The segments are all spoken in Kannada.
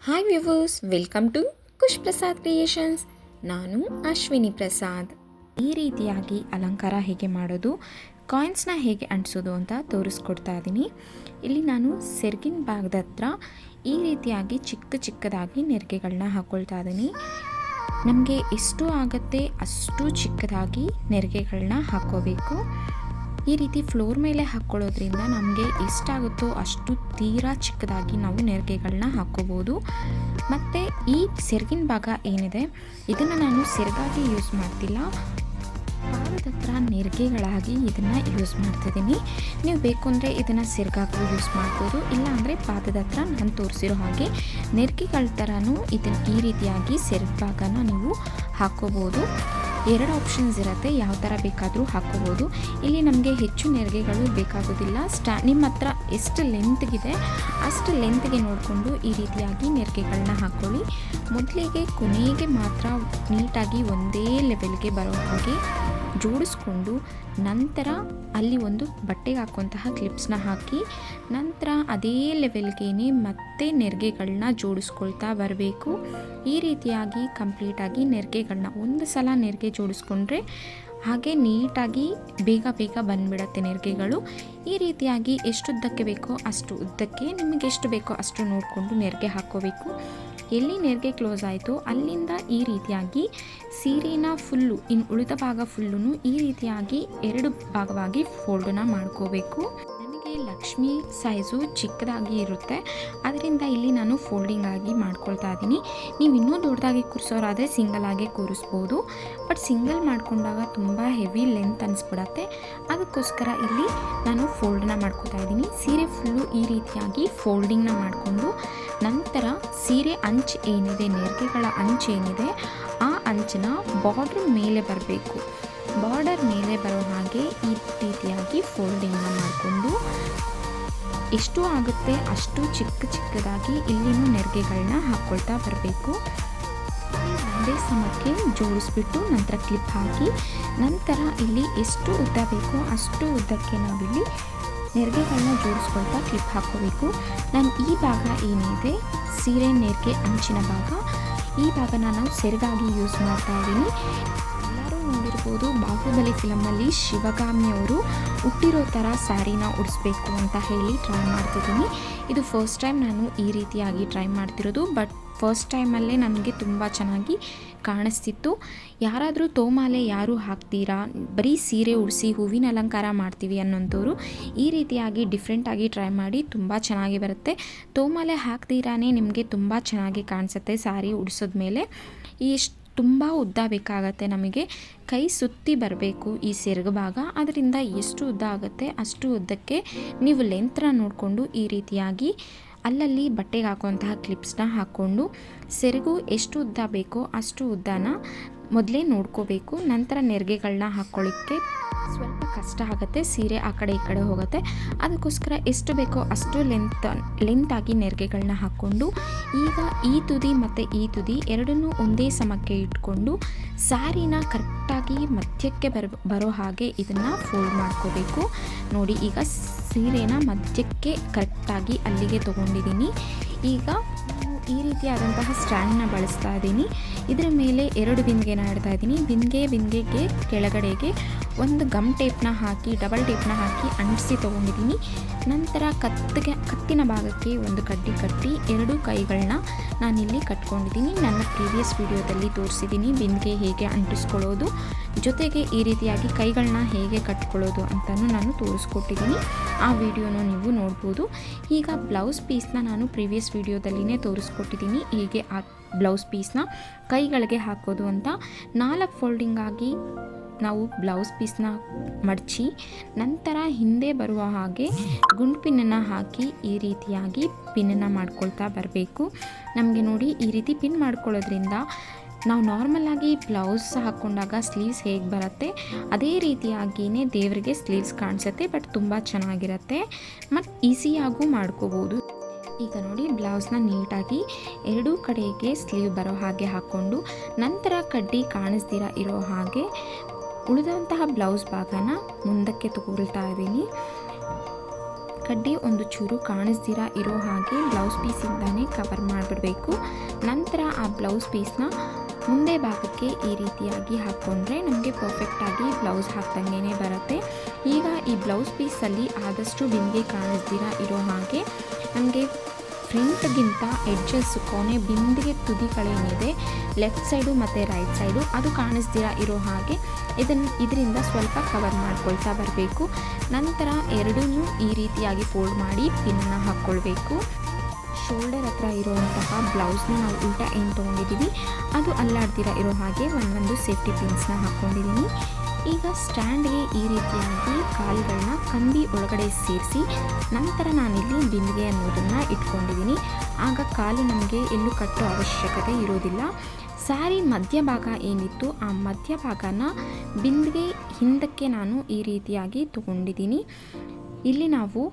Hi viewers, welcome to Khush Prasad creations. ನಾನು ಅಶ್ವಿನಿ ಪ್ರಸಾದ್. ಈ ರೀತಿಯಾಗಿ ಅಲಂಕಾರ ಹೇಗೆ ಮಾಡೋದು, ಕಾಯಿನ್ಸ್ನ ಹೇಗೆ ಅಂಟಿಸೋದು ಅಂತ ತೋರಿಸ್ಕೊಡ್ತಾ ಇದ್ದೀನಿ. ಇಲ್ಲಿ ನಾನು ಸೆರಗಿನ ಭಾಗದ ಹತ್ರ ಈ ರೀತಿಯಾಗಿ ಚಿಕ್ಕದಾಗಿ ನೆರಿಗೆಗಳನ್ನ ಹಾಕ್ಕೊಳ್ತಾ ಇದ್ದೀನಿ. ನಮಗೆ ಎಷ್ಟು ಆಗುತ್ತೆ ಅಷ್ಟು ಚಿಕ್ಕದಾಗಿ ನೆರಿಗೆಗಳನ್ನ ಹಾಕ್ಕೋಬೇಕು. ಈ ರೀತಿ ಫ್ಲೋರ್ ಮೇಲೆ ಹಾಕ್ಕೊಳ್ಳೋದ್ರಿಂದ ನಮಗೆ ಎಷ್ಟಾಗುತ್ತೋ ಅಷ್ಟು ತೀರಾ ಚಿಕ್ಕದಾಗಿ ನಾವು ನೆರಿಗೆಗಳನ್ನ ಹಾಕ್ಕೋಬೋದು. ಮತ್ತು ಈ ಸೆರಗಿನ ಭಾಗ ಏನಿದೆ ಇದನ್ನು ನಾನು ಸೆರಗಾಗಿ ಯೂಸ್ ಮಾಡ್ತಿಲ್ಲ, ಪಾದದ ಹತ್ರ ನೆರಿಗೆಗಳಾಗಿ ಇದನ್ನು ಯೂಸ್ ಮಾಡ್ತಿದ್ದೀನಿ. ನೀವು ಬೇಕು ಅಂದರೆ ಇದನ್ನು ಸೆರಗಾಗೂ ಯೂಸ್ ಮಾಡ್ಬೋದು, ಇಲ್ಲಾಂದರೆ ಪಾದದ ಹತ್ರ ನಾನು ತೋರಿಸಿರೋ ಹಾಗೆ ನೆರಿಗೆಗಳ ಥರನೂ ಇದನ್ನು ಈ ರೀತಿಯಾಗಿ ಸೆರಗ ಭಾಗನ ನೀವು ಹಾಕ್ಕೋಬೋದು. ಎರಡು ಆಪ್ಷನ್ಸ್ ಇರುತ್ತೆ, ಯಾವ ಥರ ಬೇಕಾದರೂ ಹಾಕ್ಕೋಬೋದು. ಇಲ್ಲಿ ನಮಗೆ ಹೆಚ್ಚು ನೆರಿಗೆಗಳು ಬೇಕಾಗೋದಿಲ್ಲ. ನಿಮ್ಮ ಹತ್ರ ಎಷ್ಟು ಲೆಂತ್ಗಿದೆ ಅಷ್ಟು ಲೆಂತ್ಗೆ ನೋಡಿಕೊಂಡು ಈ ರೀತಿಯಾಗಿ ನೆರಿಗೆಗಳನ್ನ ಹಾಕ್ಕೊಳ್ಳಿ. ಮೊದಲಿಗೆ ಕೊನೆಗೆ ಮಾತ್ರ ನೀಟಾಗಿ ಒಂದೇ ಲೆವೆಲ್ಗೆ ಬರೋ ಹಾಗೆ ಜೋಡಿಸ್ಕೊಂಡು ನಂತರ ಅಲ್ಲಿ ಒಂದು ಬಟ್ಟೆಗೆ ಹಾಕುವಂತಹ ಕ್ಲಿಪ್ಸ್ನ ಹಾಕಿ ನಂತರ ಅದೇ ಲೆವೆಲ್ಗೆ ಮತ್ತೆ ನೆರಿಗೆಗಳನ್ನ ಜೋಡಿಸ್ಕೊಳ್ತಾ ಬರಬೇಕು. ಈ ರೀತಿಯಾಗಿ ಕಂಪ್ಲೀಟಾಗಿ ನೆರಿಗೆಗಳನ್ನ ಒಂದು ಸಲ ನೆರಿಗೆ ಜೋಡಿಸ್ಕೊಂಡ್ರೆ ಹಾಗೆ ನೀಟಾಗಿ ಬೇಗ ಬಂದುಬಿಡತ್ತೆ ನೆರಿಗೆಗಳು. ಈ ರೀತಿಯಾಗಿ ಎಷ್ಟು ಉದ್ದಕ್ಕೆ ಬೇಕೋ ಅಷ್ಟು ಉದ್ದಕ್ಕೆ, ನಿಮಗೆ ಎಷ್ಟು ಬೇಕೋ ಅಷ್ಟು ನೋಡಿಕೊಂಡು ನೆರಿಗೆ ಹಾಕ್ಕೋಬೇಕು. ಎಲ್ಲಿ ನೆರಿಗೆ ಕ್ಲೋಸ್ ಆಯಿತು ಅಲ್ಲಿಂದ ಈ ರೀತಿಯಾಗಿ ಸೀರೆನ ಫುಲ್ಲು, ಇನ್ನು ಉಳಿದ ಭಾಗ ಫುಲ್ಲೂ ಈ ರೀತಿಯಾಗಿ ಎರಡು ಭಾಗವಾಗಿ ಫೋಲ್ಡನ್ನ ಮಾಡ್ಕೋಬೇಕು. ನನಗೆ ಲಕ್ಷ್ಮಿ ಸೈಜು ಚಿಕ್ಕದಾಗಿ ಇರುತ್ತೆ, ಅದರಿಂದ ಇಲ್ಲಿ ನಾನು ಫೋಲ್ಡಿಂಗ್ ಆಗಿ ಮಾಡ್ಕೊಳ್ತಾ ಇದ್ದೀನಿ. ನೀವು ಇನ್ನೂ ದೊಡ್ಡದಾಗಿ ಕೂರಿಸೋರಾದರೆ ಸಿಂಗಲ್ ಆಗಿ ಕೂರಿಸ್ಬೋದು, ಬಟ್ ಸಿಂಗಲ್ ಮಾಡ್ಕೊಂಡಾಗ ತುಂಬ ಹೆವಿ ಲೆಂತ್ ಅನಿಸ್ಬಿಡತ್ತೆ. ಅದಕ್ಕೋಸ್ಕರ ಇಲ್ಲಿ ನಾನು ಫೋಲ್ಡನ್ನ ಮಾಡ್ಕೊತಾ ಇದ್ದೀನಿ. ಸೀರೆ ಫುಲ್ಲು ಈ ರೀತಿಯಾಗಿ ಫೋಲ್ಡಿಂಗ್ನ ಮಾಡಿಕೊಂಡು ನಂತರ ಸೀರೆ ಅಂಚು ಏನಿದೆ, ನೆರಿಗೆಗಳ ಅಂಚು ಏನಿದೆ ಆ ಅಂಚನ್ನ ಬಾರ್ಡರ್ ಮೇಲೆ ಬರಬೇಕು. ಬಾರ್ಡರ್ ಮೇಲೆ ಬರೋ ಹಾಗೆ ಈ ರೀತಿಯಾಗಿ ಫೋಲ್ಡಿಂಗ್ನ ಮಾಡಿಕೊಂಡು ಎಷ್ಟು ಆಗುತ್ತೆ ಅಷ್ಟು ಚಿಕ್ಕದಾಗಿ ಇಲ್ಲಿನೂ ನೆರಿಗೆಗಳನ್ನ ಹಾಕ್ಕೊಳ್ತಾ ಬರಬೇಕು. ಒಂದೇ ಸಮಕ್ಕೆ ಜೋಡಿಸ್ಬಿಟ್ಟು ನಂತರ ಕ್ಲಿಪ್ ಹಾಕಿ ನಂತರ ಇಲ್ಲಿ ಎಷ್ಟು ಉದ್ದ ಬೇಕೋ ಅಷ್ಟು ಉದ್ದಕ್ಕೆ ನಾವಿಲ್ಲಿ ನೆರಿಗೆಗಳನ್ನ ಜೋಡಿಸ್ಕೊಳ್ತಾ ಕ್ಲಿಪ್ ಹಾಕ್ಕೋಬೇಕು. ನಾನು ಈ ಭಾಗ ಏನಿದೆ ಸೀರೆ ನೆರಿಗೆ ಅಂಚಿನ ಭಾಗ, ಈ ಭಾಗನ ನಾವು ಸೆರಗಾಗಿ ಯೂಸ್ ಮಾಡ್ತಾ ಇದ್ದೀನಿ. ಎಲ್ಲರೂ ನೋಡಿರ್ಬೋದು, ಬಾಹುಬಲಿ ಫಿಲಮಲ್ಲಿ ಶಿವಗಾಮಿಯವರು ಹುಟ್ಟಿರೋ ಥರ ಸ್ಯಾರಿನ ಉಡಿಸ್ಬೇಕು ಅಂತ ಹೇಳಿ ಟ್ರೈ ಮಾಡ್ತಿದ್ದೀನಿ. ಇದು ಫಸ್ಟ್ ಟೈಮ್ ನಾನು ಈ ರೀತಿಯಾಗಿ ಟ್ರೈ ಮಾಡ್ತಿರೋದು, ಬಟ್ ಫಸ್ಟ್ ಟೈಮಲ್ಲೇ ನನಗೆ ತುಂಬ ಚೆನ್ನಾಗಿ ಕಾಣಿಸ್ತಿತ್ತು. ಯಾರಾದರೂ ತೋಮಾಲೆ ಯಾರು ಹಾಕ್ತೀರಾ, ಬರೀ ಸೀರೆ ಉಡಿಸಿ ಹೂವಿನ ಅಲಂಕಾರ ಮಾಡ್ತೀವಿ ಅನ್ನೋಂಥವ್ರು ಈ ರೀತಿಯಾಗಿ ಡಿಫ್ರೆಂಟಾಗಿ ಟ್ರೈ ಮಾಡಿ, ತುಂಬ ಚೆನ್ನಾಗಿ ಬರುತ್ತೆ. ತೋಮಾಲೆ ಹಾಕ್ತೀರಾನೇ ನಿಮಗೆ ತುಂಬ ಚೆನ್ನಾಗಿ ಕಾಣಿಸುತ್ತೆ ಸ್ಯಾರಿ ಉಡಿಸೋದ್ಮೇಲೆ. ತುಂಬ ಉದ್ದ ಬೇಕಾಗತ್ತೆ, ನಮಗೆ ಕೈ ಸುತ್ತಿ ಬರಬೇಕು ಈ ಸೆರಗು ಭಾಗ. ಅದರಿಂದ ಎಷ್ಟು ಉದ್ದ ಆಗುತ್ತೆ ಅಷ್ಟು ಉದ್ದಕ್ಕೆ ನೀವು ಲೆಂತ್ನ ನೋಡಿಕೊಂಡು ಈ ರೀತಿಯಾಗಿ ಅಲ್ಲಲ್ಲಿ ಬಟ್ಟೆಗೆ ಹಾಕುವಂತಹ ಕ್ಲಿಪ್ಸ್ನ ಹಾಕ್ಕೊಂಡು ಸೆರಗು ಎಷ್ಟು ಉದ್ದ ಬೇಕೋ ಅಷ್ಟು ಉದ್ದನ ಮೊದಲೇ ನೋಡ್ಕೋಬೇಕು. ನಂತರ ನೆರಿಗೆಗಳನ್ನ ಹಾಕ್ಕೊಳ್ಳಿಕ್ಕೆ ಸ್ವಲ್ಪ ಕಷ್ಟ ಆಗುತ್ತೆ, ಸೀರೆ ಆ ಕಡೆ ಈ ಕಡೆ ಹೋಗುತ್ತೆ. ಅದಕ್ಕೋಸ್ಕರ ಎಷ್ಟು ಬೇಕೋ ಅಷ್ಟು ಲೆಂತಾಗಿ ನೆರಿಗೆಗಳನ್ನ ಹಾಕ್ಕೊಂಡು ಈಗ ಈ ತುದಿ ಮತ್ತು ಈ ತುದಿ ಎರಡನ್ನೂ ಒಂದೇ ಸಮಕ್ಕೆ ಇಟ್ಕೊಂಡು ಸ್ಯಾರಿನ ಕರೆಕ್ಟಾಗಿ ಮಧ್ಯಕ್ಕೆ ಬರೋ ಹಾಗೆ ಇದನ್ನು ಫೋಲ್ಡ್ ಮಾಡ್ಕೋಬೇಕು. ನೋಡಿ, ಈಗ ಸೀರೆನ ಮಧ್ಯಕ್ಕೆ ಕರೆಕ್ಟಾಗಿ ಅಲ್ಲಿಗೆ ತೊಗೊಂಡಿದ್ದೀನಿ. ಈಗ ಈ ರೀತಿಯಾದಂತಹ ಸ್ಟ್ಯಾಂಡ್ನ ಬಳಸ್ತಾ ಇದ್ದೀನಿ. ಇದರ ಮೇಲೆ ಎರಡು ಬಿಂದಿಗೆನ ಇಡ್ತಾ ಇದ್ದೀನಿ. ಬಿಂದಿಗೆಗೆ ಕೆಳಗಡೆಗೆ ಒಂದು ಗಮ್ ಟೇಪ್ನ ಹಾಕಿ ಡಬಲ್ ಟೇಪ್ನ ಹಾಕಿ ಅಂಟಿಸಿ ತೊಗೊಂಡಿದ್ದೀನಿ. ನಂತರ ಕತ್ತಿನ ಭಾಗಕ್ಕೆ ಒಂದು ಕಡ್ಡಿ ಕಟ್ಟಿ ಎರಡು ಕೈಗಳನ್ನ ನಾನಿಲ್ಲಿ ಕಟ್ಕೊಂಡಿದ್ದೀನಿ. ನನ್ನ ಪ್ರೀವಿಯಸ್ ವಿಡಿಯೋದಲ್ಲಿ ತೋರಿಸಿದ್ದೀನಿ ಬಿಂದಿಗೆ ಹೇಗೆ ಅಂಟಿಸ್ಕೊಳ್ಳೋದು, ಜೊತೆಗೆ ಈ ರೀತಿಯಾಗಿ ಕೈಗಳನ್ನ ಹೇಗೆ ಕಟ್ಕೊಳ್ಳೋದು ಅಂತಲೂ ನಾನು ತೋರಿಸ್ಕೊಟ್ಟಿದ್ದೀನಿ. ಆ ವಿಡಿಯೋನೂ ನೀವು ನೋಡ್ಬೋದು. ಈಗ ಬ್ಲೌಸ್ ಪೀಸ್ನ ನಾನು ಪ್ರೀವಿಯಸ್ ವಿಡಿಯೋದಲ್ಲಿನೇ ತೋರಿಸ್ಕೊಟ್ಟಿದ್ದೀನಿ ಹೇಗೆ ಆ ಬ್ಲೌಸ್ ಪೀಸ್ನ ಕೈಗಳಿಗೆ ಹಾಕೋದು ಅಂತ. 4 ಫೋಲ್ಡಿಂಗ್ ಆಗಿ ನಾವು ಬ್ಲೌಸ್ ಪೀಸ್ನ ಮಡಚಿ ನಂತರ ಹಿಂದೆ ಬರುವ ಹಾಗೆ ಗುಂಡು ಪಿನ್ನನ್ನು ಹಾಕಿ ಈ ರೀತಿಯಾಗಿ ಪಿನ್ನನ್ನು ಮಾಡ್ಕೊಳ್ತಾ ಬರಬೇಕು. ನಮಗೆ ನೋಡಿ ಈ ರೀತಿ ಪಿನ್ ಮಾಡ್ಕೊಳ್ಳೋದ್ರಿಂದ ನಾವು ನಾರ್ಮಲಾಗಿ ಬ್ಲೌಸ್ ಹಾಕ್ಕೊಂಡಾಗ ಸ್ಲೀವ್ಸ್ ಹೇಗೆ ಬರುತ್ತೆ ಅದೇ ರೀತಿಯಾಗಿಯೇ ದೇವರಿಗೆ ಸ್ಲೀವ್ಸ್ ಕಾಣಿಸುತ್ತೆ, ಬಟ್ ತುಂಬ ಚೆನ್ನಾಗಿರುತ್ತೆ ಮತ್ತು ಈಸಿಯಾಗೂ ಮಾಡ್ಕೋಬೋದು. ಈಗ ನೋಡಿ, ಬ್ಲೌಸ್ನ ನೀಟಾಗಿ ಎರಡೂ ಕಡೆಗೆ ಸ್ಲೀವ್ ಬರೋ ಹಾಗೆ ಹಾಕ್ಕೊಂಡು ನಂತರ ಕಡ್ಡಿ ಕಾಣಿಸ್ದಿರ ಇರೋ ಹಾಗೆ ಉಳಿದಂತಹ ಬ್ಲೌಸ್ ಭಾಗನ ಮುಂದಕ್ಕೆ ತಗೊಳ್ತಾ ಇದ್ದೀನಿ. ಕಡ್ಡಿ ಒಂದು ಚೂರು ಕಾಣಿಸ್ದಿರ ಇರೋ ಹಾಗೆ ಬ್ಲೌಸ್ ಪೀಸಿಂದಾನೇ ಕವರ್ ಮಾಡಿಬಿಡಬೇಕು. ನಂತರ ಆ ಬ್ಲೌಸ್ ಪೀಸ್ನ ಮುಂದೆ ಭಾಗಕ್ಕೆ ಈ ರೀತಿಯಾಗಿ ಹಾಕ್ಕೊಂಡ್ರೆ ನಮಗೆ ಪರ್ಫೆಕ್ಟಾಗಿ ಬ್ಲೌಸ್ ಹಾಕ್ದಂಗೆ ಬರುತ್ತೆ. ಈಗ ಈ ಬ್ಲೌಸ್ ಪೀಸಲ್ಲಿ ಆದಷ್ಟು ಬಿಂದಿಗೆ ಕಾಣಿಸ್ದಿರ ಇರೋ ಹಾಗೆ ನಮಗೆ ಫ್ರಂಟ್ಗಿಂತ ಎಡ್ಜಸ್ ಕೊನೆ ಬಿಂದಿಗೆ ತುದಿಗಳೇನಿದೆ ಲೆಫ್ಟ್ ಸೈಡು ಮತ್ತು ರೈಟ್ ಸೈಡು ಅದು ಕಾಣಿಸ್ದಿರ ಇರೋ ಹಾಗೆ ಇದರಿಂದ ಸ್ವಲ್ಪ ಕವರ್ ಮಾಡ್ಕೊಳ್ತಾ ಬರಬೇಕು. ನಂತರ ಎರಡೂ ಈ ರೀತಿಯಾಗಿ ಫೋಲ್ಡ್ ಮಾಡಿ ಪಿನ್ನ ಹಾಕ್ಕೊಳ್ಬೇಕು. ಶೋಲ್ಡರ್ ಹತ್ರ ಇರುವಂತಹ ಬ್ಲೌಸ್ನ ನಾವು ಉಲ್ಟಾ ಏನು ತೊಗೊಂಡಿದ್ದೀವಿ ಅದು ಅಲ್ಲಾಡ್ದಿರ ಇರೋ ಹಾಗೆ ಒಂದೊಂದು ಸೇಫ್ಟಿ ಪಿನ್ಸ್ನ ಹಾಕ್ಕೊಂಡಿದ್ದೀನಿ. ಈಗ ಸ್ಟ್ಯಾಂಡ್ಗೆ ಈ ರೀತಿಯಾಗಿ ಕಾಲುಗಳನ್ನ ಕಂಬಿ ಒಳಗಡೆ ಸೇರಿಸಿ ನಂತರ ನಾನಿಲ್ಲಿ ಬಿಂದಿಗೆ ಅನ್ನೋದನ್ನು ಇಟ್ಕೊಂಡಿದ್ದೀನಿ. ಆಗ ಕಾಲು ನಮಗೆ ಎಲ್ಲೂ ಕಟ್ಟೋ ಅವಶ್ಯಕತೆ ಇರೋದಿಲ್ಲ. ಸ್ಯಾರಿ ಮಧ್ಯಭಾಗ ಏನಿತ್ತು ಆ ಮಧ್ಯಭಾಗನ ಬಿಂದಿಗೆ ಹಿಂದಕ್ಕೆ ನಾನು ಈ ರೀತಿಯಾಗಿ ತೊಗೊಂಡಿದ್ದೀನಿ. ಇಲ್ಲಿ ನಾವು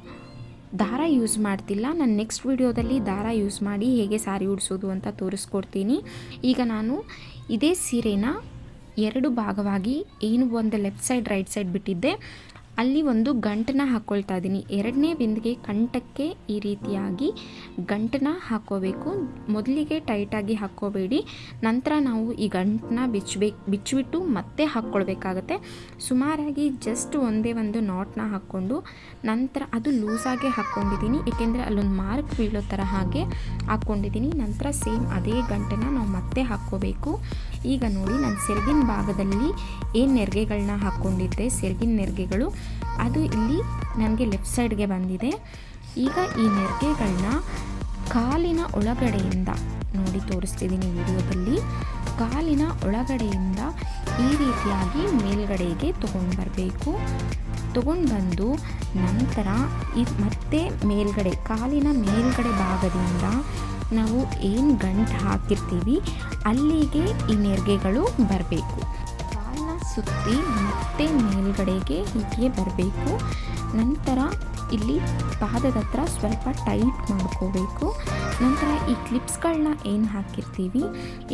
ದಾರ ಯೂಸ್ ಮಾಡ್ತಿಲ್ಲ. ನಾನು ನೆಕ್ಸ್ಟ್ ವಿಡಿಯೋದಲ್ಲಿ ದಾರ ಯೂಸ್ ಮಾಡಿ ಹೇಗೆ ಸ್ಯಾರಿ ಉಡಿಸೋದು ಅಂತ ತೋರಿಸ್ಕೊಡ್ತೀನಿ. ಈಗ ನಾನು ಇದೇ ಸೀರೆನ ಎರಡು ಭಾಗವಾಗಿ ಏನು ಒಂದು ಲೆಫ್ಟ್ ಸೈಡ್ ರೈಟ್ ಸೈಡ್ ಬಿಟ್ಟಿದ್ದೆ ಅಲ್ಲಿ ಒಂದು ಗಂಟನ್ನ ಹಾಕ್ಕೊಳ್ತಾ ಇದ್ದೀನಿ. ಎರಡನೇ ಬಿಂದಿಗೆ ಕಂಠಕ್ಕೆ ಈ ರೀತಿಯಾಗಿ ಗಂಟನ್ನ ಹಾಕ್ಕೋಬೇಕು. ಮೊದಲಿಗೆ ಟೈಟಾಗಿ ಹಾಕ್ಕೋಬೇಡಿ. ನಂತರ ನಾವು ಈ ಗಂಟನ್ನ ಬಿಚ್ಚಿಬಿಟ್ಟು ಮತ್ತೆ ಹಾಕ್ಕೊಳ್ಬೇಕಾಗತ್ತೆ. ಸುಮಾರಾಗಿ ಜಸ್ಟ್ ಒಂದೇ ಒಂದು ನಾಟ್ನ ಹಾಕ್ಕೊಂಡು ನಂತರ ಅದು ಲೂಸಾಗೆ ಹಾಕ್ಕೊಂಡಿದ್ದೀನಿ, ಏಕೆಂದರೆ ಅಲ್ಲೊಂದು ಮಾರ್ಕ್ ಬೀಳೋ ಥರ ಹಾಗೆ ಹಾಕ್ಕೊಂಡಿದ್ದೀನಿ. ನಂತರ ಸೇಮ್ ಅದೇ ಗಂಟನ್ನ ನಾವು ಮತ್ತೆ ಹಾಕ್ಕೋಬೇಕು. ಈಗ ನೋಡಿ ನಾನು ಸೆರಗಿನ ಭಾಗದಲ್ಲಿ ಏನು ನೆರಿಗೆಗಳನ್ನ ಹಾಕ್ಕೊಂಡಿದ್ದೆ, ಸೆರಗಿನ ನೆರಿಗೆಗಳು ಅದು ಇಲ್ಲಿ ನನಗೆ ಲೆಫ್ಟ್ ಸೈಡ್ಗೆ ಬಂದಿದೆ. ಈಗ ಈ ನೆರಿಗೆಗಳನ್ನ ಕಾಲಿನ ಒಳಗಡೆಯಿಂದ ನೋಡಿ ತೋರಿಸ್ತಿದ್ದೀನಿ ವಿಡಿಯೋದಲ್ಲಿ. ಕಾಲಿನ ಒಳಗಡೆಯಿಂದ ಈ ರೀತಿಯಾಗಿ ಮೇಲ್ಗಡೆಗೆ ತೊಗೊಂಡು ಬರಬೇಕು. ತೊಗೊಂಡು ಬಂದು ನಂತರ ಮತ್ತೆ ಮೇಲ್ಗಡೆ ಕಾಲಿನ ಮೇಲ್ಗಡೆ ಭಾಗದಿಂದ ನಾವು ಏನು ಗಂಟು ಹಾಕಿರ್ತೀವಿ ಅಲ್ಲಿಗೆ ಈ ನೆರಿಗೆಗಳು ಬರಬೇಕು. ಕಾಲನ್ನ ಸುತ್ತಿ ಮತ್ತೆ ಮೇಲ್ಗಡೆಗೆ ಹೀಗೆ ಬರಬೇಕು. ನಂತರ ಇಲ್ಲಿ ಪಾದದ ಹತ್ರ ಸ್ವಲ್ಪ ಟೈಟ್ ಮಾಡ್ಕೋಬೇಕು. ನಂತರ ಈ ಕ್ಲಿಪ್ಸ್ಗಳನ್ನ ಏನು ಹಾಕಿರ್ತೀವಿ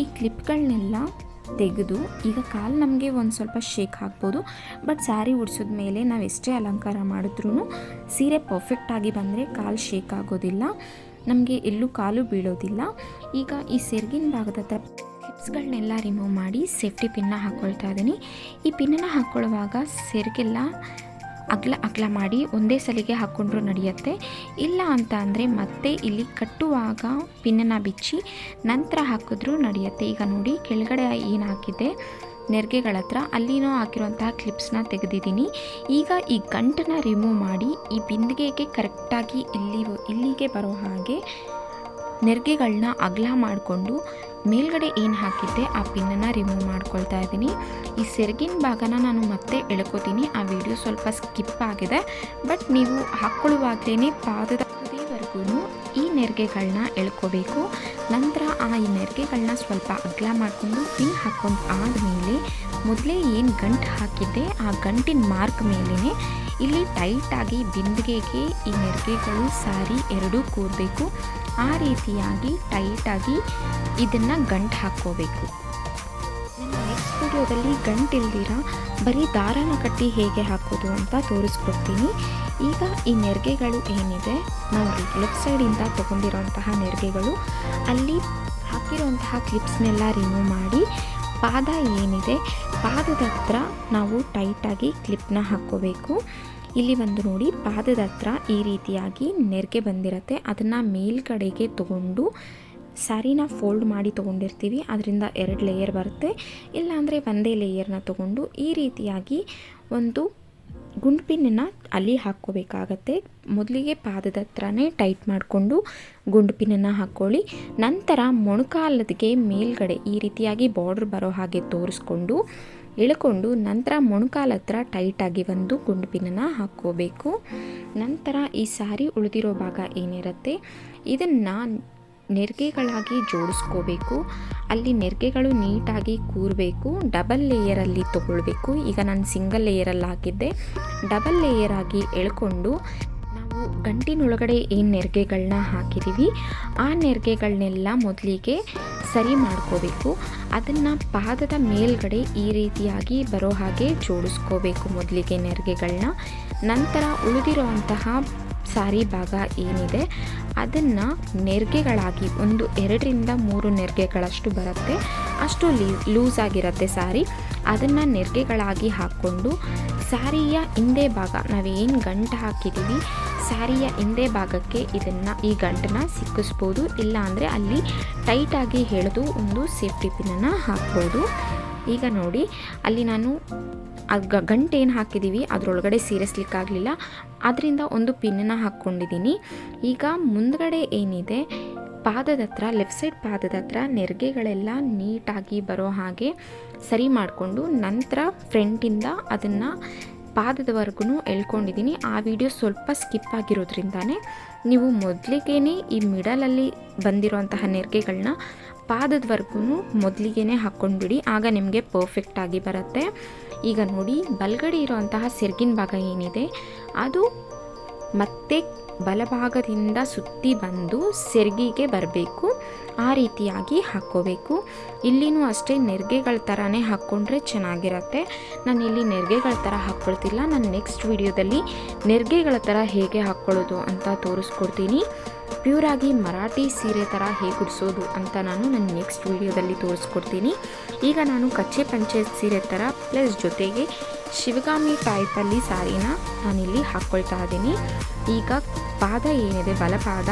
ಈ ಕ್ಲಿಪ್ಗಳನ್ನೆಲ್ಲ ತೆಗೆದು ಈಗ ಕಾಲು ನಮಗೆ ಒಂದು ಸ್ವಲ್ಪ ಶೇಕ್ ಹಾಕ್ಬೋದು. ಬಟ್ ಸ್ಯಾರಿ ಉಡ್ಸಿದ ಮೇಲೆ ನಾವು ಎಷ್ಟೇ ಅಲಂಕಾರ ಮಾಡಿದ್ರೂ ಸೀರೆ ಪರ್ಫೆಕ್ಟಾಗಿ ಬಂದರೆ ಕಾಲು ಶೇಕ್ ಆಗೋದಿಲ್ಲ, ನಮಗೆ ಎಲ್ಲೂ ಕಾಲು ಬೀಳೋದಿಲ್ಲ. ಈಗ ಈ ಸೆರಗಿನ ಭಾಗದ ಹತ್ರ ಕ್ಲಿಪ್ಸ್ಗಳನ್ನೆಲ್ಲ ರಿಮೂವ್ ಮಾಡಿ ಸೇಫ್ಟಿ ಪಿನ್ನ ಹಾಕ್ಕೊಳ್ತಾ ಇದ್ದೀನಿ. ಈ ಪಿನ್ನನ್ನು ಹಾಕ್ಕೊಳ್ಳುವಾಗ ಸೆರಗೆಲ್ಲ ಅಗಲ ಮಾಡಿ ಒಂದೇ ಸಲಿಗೆ ಹಾಕ್ಕೊಂಡ್ರೂ ನಡೆಯುತ್ತೆ. ಇಲ್ಲ ಅಂತ ಅಂದರೆ ಮತ್ತೆ ಇಲ್ಲಿ ಕಟ್ಟುವಾಗ ಪಿನ್ನನ್ನು ಬಿಚ್ಚಿ ನಂತರ ಹಾಕಿದ್ರೂ ನಡೆಯುತ್ತೆ. ಈಗ ನೋಡಿ ಕೆಳಗಡೆ ಏನು ಹಾಕಿದ್ದೆ ನೆರಿಗೆಗಳ ಹತ್ರ ಅಲ್ಲಿನೂ ಹಾಕಿರುವಂತಹ ಕ್ಲಿಪ್ಸ್ನ ತೆಗೆದಿದ್ದೀನಿ. ಈಗ ಈ ಗಂಟನ್ನ ರಿಮೂವ್ ಮಾಡಿ ಈ ಬಿಂದಿಗೆಗೆ ಕರೆಕ್ಟಾಗಿ ಇಲ್ಲಿಗೆ ಬರೋ ಹಾಗೆ ನೆರಿಗೆಗಳನ್ನ ಅಗಲ ಮಾಡಿಕೊಂಡು ಮೇಲ್ಗಡೆ ಏನು ಹಾಕಿದ್ದೆ ಆ ಪಿನ್ನನ್ನು ರಿಮೂವ್ ಮಾಡ್ಕೊಳ್ತಾ ಇದ್ದೀನಿ. ಈ ಸೆರಗಿನ ಭಾಗನ ನಾನು ಮತ್ತೆ ಎಳ್ಕೊತೀನಿ. ಆ ವಿಡಿಯೋ ಸ್ವಲ್ಪ ಸ್ಕಿಪ್ ಆಗಿದೆ, ಬಟ್ ನೀವು ಹಾಕ್ಕೊಳ್ಳುವಾಗಲೇ ಪಾದದ ತುದಿವರೆಗೂ ಈ ನೆರಿಗೆಗಳನ್ನ ಎಳ್ಕೋಬೇಕು. ನಂತರ ಈ ನೆರಿಗೆಗಳನ್ನ ಸ್ವಲ್ಪ ಅಗಲ ಮಾಡಿಕೊಂಡು ಪಿನ್ ಹಾಕ್ಕೊಂಡು ಆದಮೇಲೆ ಮೊದಲೇ ಏನು ಗಂಟು ಹಾಕಿದ್ದೆ ಆ ಗಂಟಿನ ಮಾರ್ಕ್ ಮೇಲೇ ಇಲ್ಲಿ ಟೈಟಾಗಿ ಬಿಂದಿಗೆಗೆ ಈ ನೆರಿಗೆಗಳು ಸಾರಿ ಎರಡೂ ಕೂರಬೇಕು. ಆ ರೀತಿಯಾಗಿ ಟೈಟಾಗಿ ಇದನ್ನು ಗಂಟು ಹಾಕ್ಕೋಬೇಕು. ನೆಕ್ಸ್ಟ್ ವಿಡಿಯೋದಲ್ಲಿ ಗಂಟು ಇಲ್ದಿರ ಬರೀ ದಾರನ ಕಟ್ಟಿ ಹೇಗೆ ಹಾಕೋದು ಅಂತ ತೋರಿಸ್ಕೊಡ್ತೀನಿ. ಈಗ ಈ ನೆರಿಗೆಗಳು ಏನಿದೆ ನಾವು ಲೆಫ್ಟ್ ಸೈಡಿಂದ ತೊಗೊಂಡಿರೋಂತಹ ನೆರಿಗೆಗಳು ಅಲ್ಲಿ ಹಾಕಿರೋಂತಹ ಕ್ಲಿಪ್ಸ್ನೆಲ್ಲ ರಿಮೂವ್ ಮಾಡಿ ಪಾದ ಏನಿದೆ ಪಾದದ ಹತ್ರ ನಾವು ಟೈಟಾಗಿ ಕ್ಲಿಪ್ನ ಹಾಕ್ಕೋಬೇಕು. ಇಲ್ಲಿ ಒಂದು ನೋಡಿ ಪಾದದ ಹತ್ರ ಈ ರೀತಿಯಾಗಿ ನೆರಿಗೆ ಬಂದಿರುತ್ತೆ, ಅದನ್ನು ಮೇಲ್ಗಡೆಗೆ ತೊಗೊಂಡು ಸ್ಯಾರಿನ ಫೋಲ್ಡ್ ಮಾಡಿ ತೊಗೊಂಡಿರ್ತೀವಿ, ಅದರಿಂದ 2 ಲೇಯರ್ ಬರುತ್ತೆ. ಇಲ್ಲಾಂದರೆ ಒಂದೇ ಲೇಯರ್ನ ತೊಗೊಂಡು ಈ ರೀತಿಯಾಗಿ ಒಂದು ಗುಂಡು ಪಿನ್ನನ್ನು ಅಲ್ಲಿ ಹಾಕ್ಕೋಬೇಕಾಗತ್ತೆ. ಮೊದಲಿಗೆ ಪಾದದ ಹತ್ರನೇ ಟೈಟ್ ಮಾಡಿಕೊಂಡು ಗುಂಡು ಪಿನ್ನನ್ನು ಹಾಕ್ಕೊಳ್ಳಿ. ನಂತರ ಮೊಣಕಾಲದಿಗೆ ಮೇಲ್ಗಡೆ ಈ ರೀತಿಯಾಗಿ ಬಾರ್ಡ್ರ್ ಬರೋ ಹಾಗೆ ತೋರಿಸ್ಕೊಂಡು ಎಳ್ಕೊಂಡು ನಂತರ ಮೊಣಕಾಲ ಹತ್ರ ಟೈಟಾಗಿ ಒಂದು ಗುಂಡು ಪಿನ್ನನ್ನು ಹಾಕ್ಕೋಬೇಕು. ನಂತರ ಈ ಸ್ಯಾರಿ ಉಳಿದಿರೋ ಭಾಗ ಏನಿರುತ್ತೆ ಇದನ್ನು ನೆರಿಗೆಗಳಾಗಿ ಜೋಡಿಸ್ಕೋಬೇಕು. ಅಲ್ಲಿ ನೆರಿಗೆಗಳು ನೀಟಾಗಿ ಕೂರಬೇಕು. ಡಬಲ್ ಲೇಯರಲ್ಲಿ ತೊಗೊಳ್ಬೇಕು. ಈಗ ನಾನು ಸಿಂಗಲ್ ಲೇಯರಲ್ಲಿ ಹಾಕಿದ್ದೆ, ಡಬಲ್ ಲೇಯರಾಗಿ ಎಳ್ಕೊಂಡು ನಾವು ಗಂಟಿನೊಳಗಡೆ ಏನು ನೆರಿಗೆಗಳನ್ನ ಹಾಕಿದ್ದೀವಿ ಆ ನೆರಿಗೆಗಳನ್ನೆಲ್ಲ ಮೊದಲಿಗೆ ಸರಿ ಮಾಡ್ಕೋಬೇಕು. ಅದನ್ನು ಪಾದದ ಮೇಲ್ಗಡೆ ಈ ರೀತಿಯಾಗಿ ಬರೋ ಹಾಗೆ ಜೋಡಿಸ್ಕೋಬೇಕು ಮೊದಲಿಗೆ ನೆರಿಗೆಗಳನ್ನ. ನಂತರ ಉಳಿದಿರುವಂತಹ ಸಾರಿ ಭಾಗ ಏನಿದೆ ಅದನ್ನು ನೆರಿಗೆಗಳಾಗಿ 2ರಿಂದ 3 ನೆರಿಗೆಗಳಷ್ಟು ಬರುತ್ತೆ, ಅಷ್ಟು ಲೂಸ್ ಆಗಿರುತ್ತೆ ಸಾರಿ. ಅದನ್ನು ನೆರಿಗೆಗಳಾಗಿ ಹಾಕ್ಕೊಂಡು ಸ್ಯಾರಿಯ ಹಿಂದೆ ಭಾಗ ನಾವೇನು ಗಂಟು ಹಾಕಿದ್ದೀವಿ ಸ್ಯಾರಿಯ ಹಿಂದೆ ಭಾಗಕ್ಕೆ ಈ ಗಂಟನ್ನ ಸಿಕ್ಕಿಸ್ಬೋದು. ಇಲ್ಲ ಅಂದರೆ ಅಲ್ಲಿ ಟೈಟಾಗಿ ಎಳೆದು ಒಂದು ಸೇಫ್ಟಿ ಪಿನ್ನನ್ನು ಹಾಕ್ಬೋದು. ಈಗ ನೋಡಿ ಅಲ್ಲಿ ನಾನು ಗಂಟು ಏನು ಹಾಕಿದ್ದೀವಿ ಅದರೊಳಗಡೆ ಸೇರಿಸ್ಲಿಕ್ಕಾಗಲಿಲ್ಲ, ಅದರಿಂದ ಒಂದು ಪಿನ್ನನ್ನು ಹಾಕ್ಕೊಂಡಿದ್ದೀನಿ. ಈಗ ಮುಂದ್ಗಡೆ ಏನಿದೆ ಪಾದದ ಹತ್ರ, ಲೆಫ್ಟ್ ಸೈಡ್ ಪಾದದ ಹತ್ರ ನೆರಿಗೆಗಳೆಲ್ಲ ನೀಟಾಗಿ ಬರೋ ಹಾಗೆ ಸರಿ ಮಾಡಿಕೊಂಡು ನಂತರ ಫ್ರಂಟಿಂದ ಅದನ್ನು ಪಾದದವರೆಗೂ ಎಳ್ಕೊಂಡಿದ್ದೀನಿ. ಆ ವಿಡಿಯೋ ಸ್ವಲ್ಪ ಸ್ಕಿಪ್ ಆಗಿರೋದ್ರಿಂದನೇ ನೀವು ಮೊದಲಿಗೇ ಈ ಮಿಡಲಲ್ಲಿ ಬಂದಿರೋಂತಹ ನೆರಿಗೆಗಳನ್ನ ಪಾದದವರೆಗೂ ಮೊದಲಿಗೆ ಹಾಕ್ಕೊಂಡ್ಬಿಡಿ, ಆಗ ನಿಮಗೆ ಪರ್ಫೆಕ್ಟಾಗಿ ಬರುತ್ತೆ. ಈಗ ನೋಡಿ ಬಲಗಡೆ ಇರೋಂತಹ ಸೆರಗಿನ ಭಾಗ ಏನಿದೆ ಅದು ಮತ್ತೆ ಬಲಭಾಗದಿಂದ ಸುತ್ತಿ ಬಂದು ಸೆರಗಿಗೆ ಬರಬೇಕು, ಆ ರೀತಿಯಾಗಿ ಹಾಕ್ಕೋಬೇಕು. ಇಲ್ಲಿನೂ ಅಷ್ಟೇ ನೆರಿಗೆಗಳ ಥರನೇ ಹಾಕ್ಕೊಂಡ್ರೆ ಚೆನ್ನಾಗಿರುತ್ತೆ. ನಾನು ಇಲ್ಲಿ ನೆರಿಗೆಗಳ ಥರ ಹಾಕ್ಕೊಳ್ತಿಲ್ಲ, ನಾನು ನೆಕ್ಸ್ಟ್ ವಿಡಿಯೋದಲ್ಲಿ ನೆರಿಗೆಗಳ ಥರ ಹೇಗೆ ಹಾಕ್ಕೊಳ್ಳೋದು ಅಂತ ತೋರಿಸ್ಕೊಡ್ತೀನಿ. ಪ್ಯೂರಾಗಿ ಮರಾಠಿ ಸೀರೆ ಥರ ಹೇಗೆ ಉಡಿಸೋದು ಅಂತ ನನ್ನ ನೆಕ್ಸ್ಟ್ ವಿಡಿಯೋದಲ್ಲಿ ತೋರಿಸ್ಕೊಡ್ತೀನಿ. ಈಗ ನಾನು ಕಚ್ಚೆ ಪಂಚೆ ಸೀರೆ ಥರ ಪ್ಲಸ್ ಜೊತೆಗೆ ಶಿವಗಾಮಿ ಟೈಪಲ್ಲಿ ಸಾರಿನ ನಾನಿಲ್ಲಿ ಹಾಕ್ಕೊಳ್ತಾ ಇದ್ದೀನಿ. ಈಗ ಪಾದ ಏನಿದೆ ಬಲಪಾದ,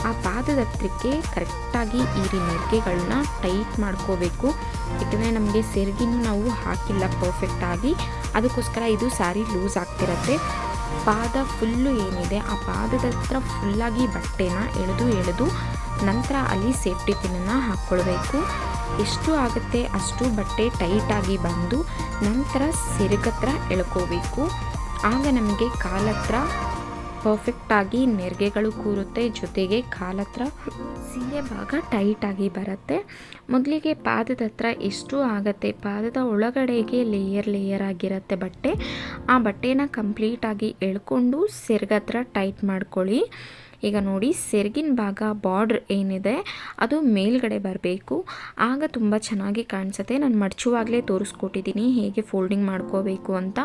ಆ ಪಾದದ ಹತ್ರಕ್ಕೆ ಕರೆಕ್ಟಾಗಿ ಈ ನೆರಿಗೆಗಳನ್ನ ಟೈಟ್ ಮಾಡ್ಕೋಬೇಕು. ಯಾಕೆಂದರೆ ನಮಗೆ ಸೆರಗಿನೂ ನಾವು ಹಾಕಿಲ್ಲ ಪರ್ಫೆಕ್ಟಾಗಿ, ಅದಕ್ಕೋಸ್ಕರ ಇದು ಸಾರಿ ಲೂಸ್ ಆಗ್ತಿರುತ್ತೆ. ಪಾದ ಫುಲ್ಲು ಏನಿದೆ ಆ ಪಾದದ ಹತ್ರ ಫುಲ್ಲಾಗಿ ಬಟ್ಟೆನ ಎಳೆದು ನಂತರ ಅಲ್ಲಿ ಸೇಫ್ಟಿ ಪಿನ್ನನ್ನು ಹಾಕ್ಕೊಳ್ಬೇಕು. ಎಷ್ಟು ಆಗುತ್ತೆ ಅಷ್ಟು ಬಟ್ಟೆ ಟೈಟಾಗಿ ಬಂದು ನಂತರ ಸೆರಗತ್ರ ಎಳ್ಕೋಬೇಕು. ಆಗ ನಮಗೆ ಕಾಲತ್ರ ಪರ್ಫೆಕ್ಟಾಗಿ ನೆರಿಗೆಗಳು ಕೂರುತ್ತೆ, ಜೊತೆಗೆ ಕಾಲತ್ರ ಸೀರೆ ಭಾಗ ಟೈಟಾಗಿ ಬರುತ್ತೆ. ಮೊದಲಿಗೆ ಪಾದದ ಹತ್ರ ಎಷ್ಟು ಆಗುತ್ತೆ, ಪಾದದ ಒಳಗಡೆಗೆ ಲೇಯರ್ ಆಗಿರುತ್ತೆ ಬಟ್ಟೆ, ಆ ಬಟ್ಟೆನ ಕಂಪ್ಲೀಟಾಗಿ ಎಳ್ಕೊಂಡು ಸೆರಗತ್ರ ಟೈಟ್ ಮಾಡ್ಕೊಳ್ಳಿ. ಈಗ ನೋಡಿ ಸೆರಗಿನ ಭಾಗ ಬಾರ್ಡ್ರ್ ಏನಿದೆ ಅದು ಮೇಲ್ಗಡೆ ಬರಬೇಕು, ಆಗ ತುಂಬ ಚೆನ್ನಾಗಿ ಕಾಣಿಸುತ್ತೆ. ನಾನು ಮಡಚುವಾಗಲೇ ತೋರಿಸ್ಕೊಟ್ಟಿದ್ದೀನಿ ಹೇಗೆ ಫೋಲ್ಡಿಂಗ್ ಮಾಡ್ಕೋಬೇಕು ಅಂತ.